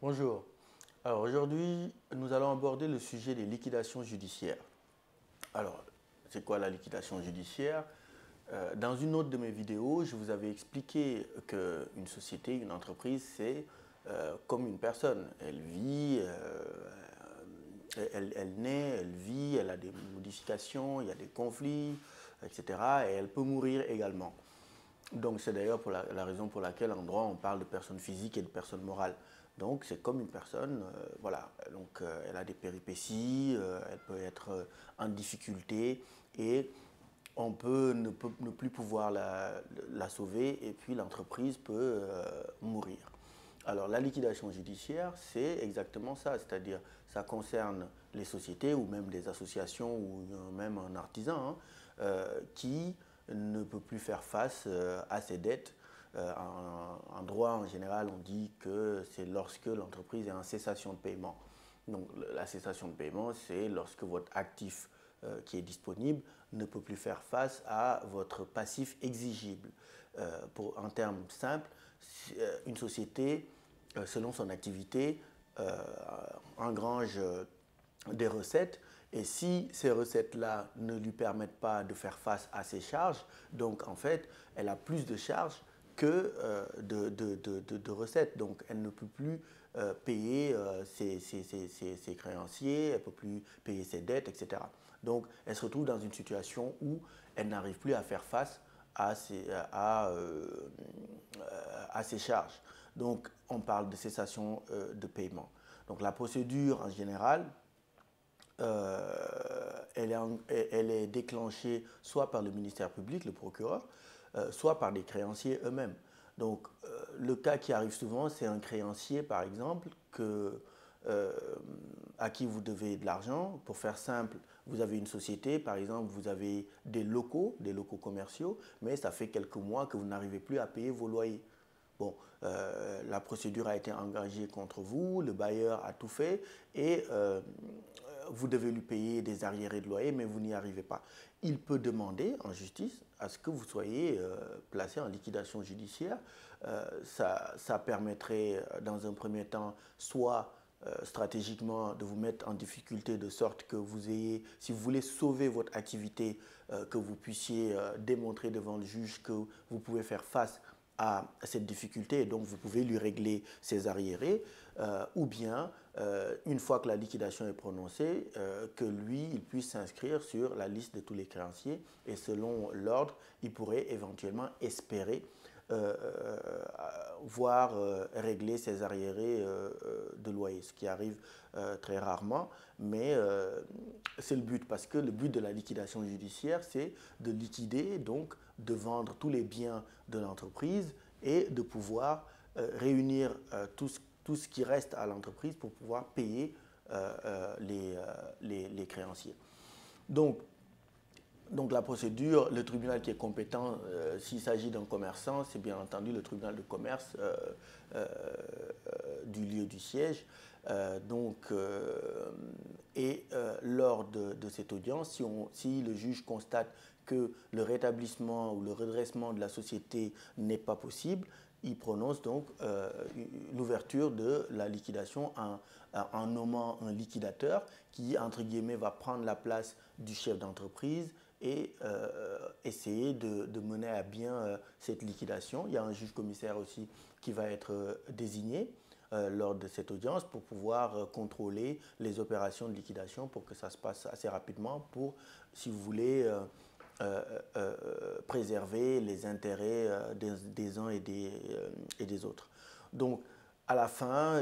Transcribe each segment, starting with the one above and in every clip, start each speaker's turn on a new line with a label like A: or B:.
A: Bonjour. Alors aujourd'hui, nous allons aborder le sujet des liquidations judiciaires. Alors, c'est quoi la liquidation judiciaire? Dans une autre de mes vidéos, je vous avais expliqué qu'une société, une entreprise, c'est comme une personne. Elle vit, elle naît, elle vit, elle a des modifications, il y a des conflits, etc. Et elle peut mourir également. Donc c'est d'ailleurs pour la raison pour laquelle en droit on parle de personne physique et de personne morale. Donc c'est comme une personne, voilà. Donc elle a des péripéties, elle peut être en difficulté et on peut ne plus pouvoir la sauver et puis l'entreprise peut mourir. Alors la liquidation judiciaire, c'est exactement ça, c'est-à-dire ça concerne les sociétés ou même des associations ou même un artisan qui ne peut plus faire face à ses dettes. En droit, en général, on dit que c'est lorsque l'entreprise est en cessation de paiement. Donc la cessation de paiement, c'est lorsque votre actif qui est disponible ne peut plus faire face à votre passif exigible. En termes simples, une société, selon son activité, engrange des recettes et si ces recettes-là ne lui permettent pas de faire face à ses charges, donc en fait, elle a plus de charges que de recettes. Donc elle ne peut plus payer ses créanciers, elle ne peut plus payer ses dettes, etc. Donc elle se retrouve dans une situation où elle n'arrive plus à faire face à ses charges. Donc on parle de cessation de paiement. Donc la procédure en général, elle est déclenchée soit par le ministère public, le procureur, soit par des créanciers eux-mêmes. Donc, le cas qui arrive souvent, c'est un créancier, par exemple, à qui vous devez de l'argent. Pour faire simple, vous avez une société, par exemple, vous avez des locaux commerciaux, mais ça fait quelques mois que vous n'arrivez plus à payer vos loyers. Bon, la procédure a été engagée contre vous, le bailleur a tout fait et vous devez lui payer des arriérés de loyer, mais vous n'y arrivez pas. Il peut demander en justice à ce que vous soyez placé en liquidation judiciaire. Ça permettrait dans un premier temps soit stratégiquement de vous mettre en difficulté de sorte que vous ayez, si vous voulez sauver votre activité, que vous puissiez démontrer devant le juge que vous pouvez faire face à cette difficulté et donc vous pouvez lui régler ses arriérés ou bien une fois que la liquidation est prononcée que lui il puisse s'inscrire sur la liste de tous les créanciers et selon l'ordre il pourrait éventuellement espérer voir régler ses arriérés de loyer, ce qui arrive très rarement, mais c'est le but, parce que le but de la liquidation judiciaire, c'est de liquider, donc de vendre tous les biens de l'entreprise et de pouvoir réunir tout ce qui reste à l'entreprise pour pouvoir payer les créanciers. Donc la procédure, le tribunal qui est compétent, s'il s'agit d'un commerçant, c'est bien entendu le tribunal de commerce du lieu du siège. Lors de cette audience, si le juge constate que le rétablissement ou le redressement de la société n'est pas possible, il prononce donc l'ouverture de la liquidation en nommant un liquidateur qui, entre guillemets, va prendre la place du chef d'entreprise et essayer de mener à bien cette liquidation. Il y a un juge commissaire aussi qui va être désigné lors de cette audience pour pouvoir contrôler les opérations de liquidation pour que ça se passe assez rapidement pour, si vous voulez, préserver les intérêts des uns et des autres. Donc, à la fin,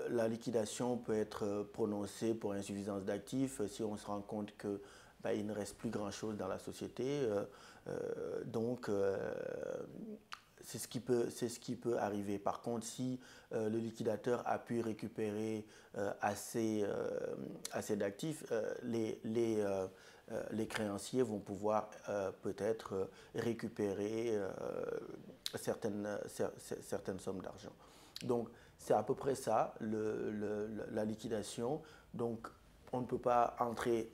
A: la liquidation peut être prononcée pour insuffisance d'actifs si on se rend compte que il ne reste plus grand-chose dans la société. C'est ce qui peut arriver. Par contre, si le liquidateur a pu récupérer assez d'actifs, les créanciers vont pouvoir peut-être récupérer certaines sommes d'argent. Donc, c'est à peu près ça, la liquidation. Donc, on ne peut pas entrer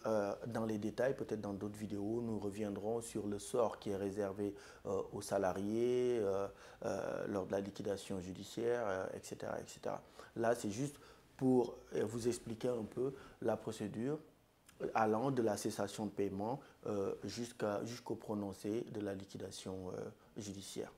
A: dans les détails, peut-être dans d'autres vidéos, nous reviendrons sur le sort qui est réservé aux salariés lors de la liquidation judiciaire, etc., etc. Là, c'est juste pour vous expliquer un peu la procédure allant de la cessation de paiement jusqu'au prononcé de la liquidation judiciaire.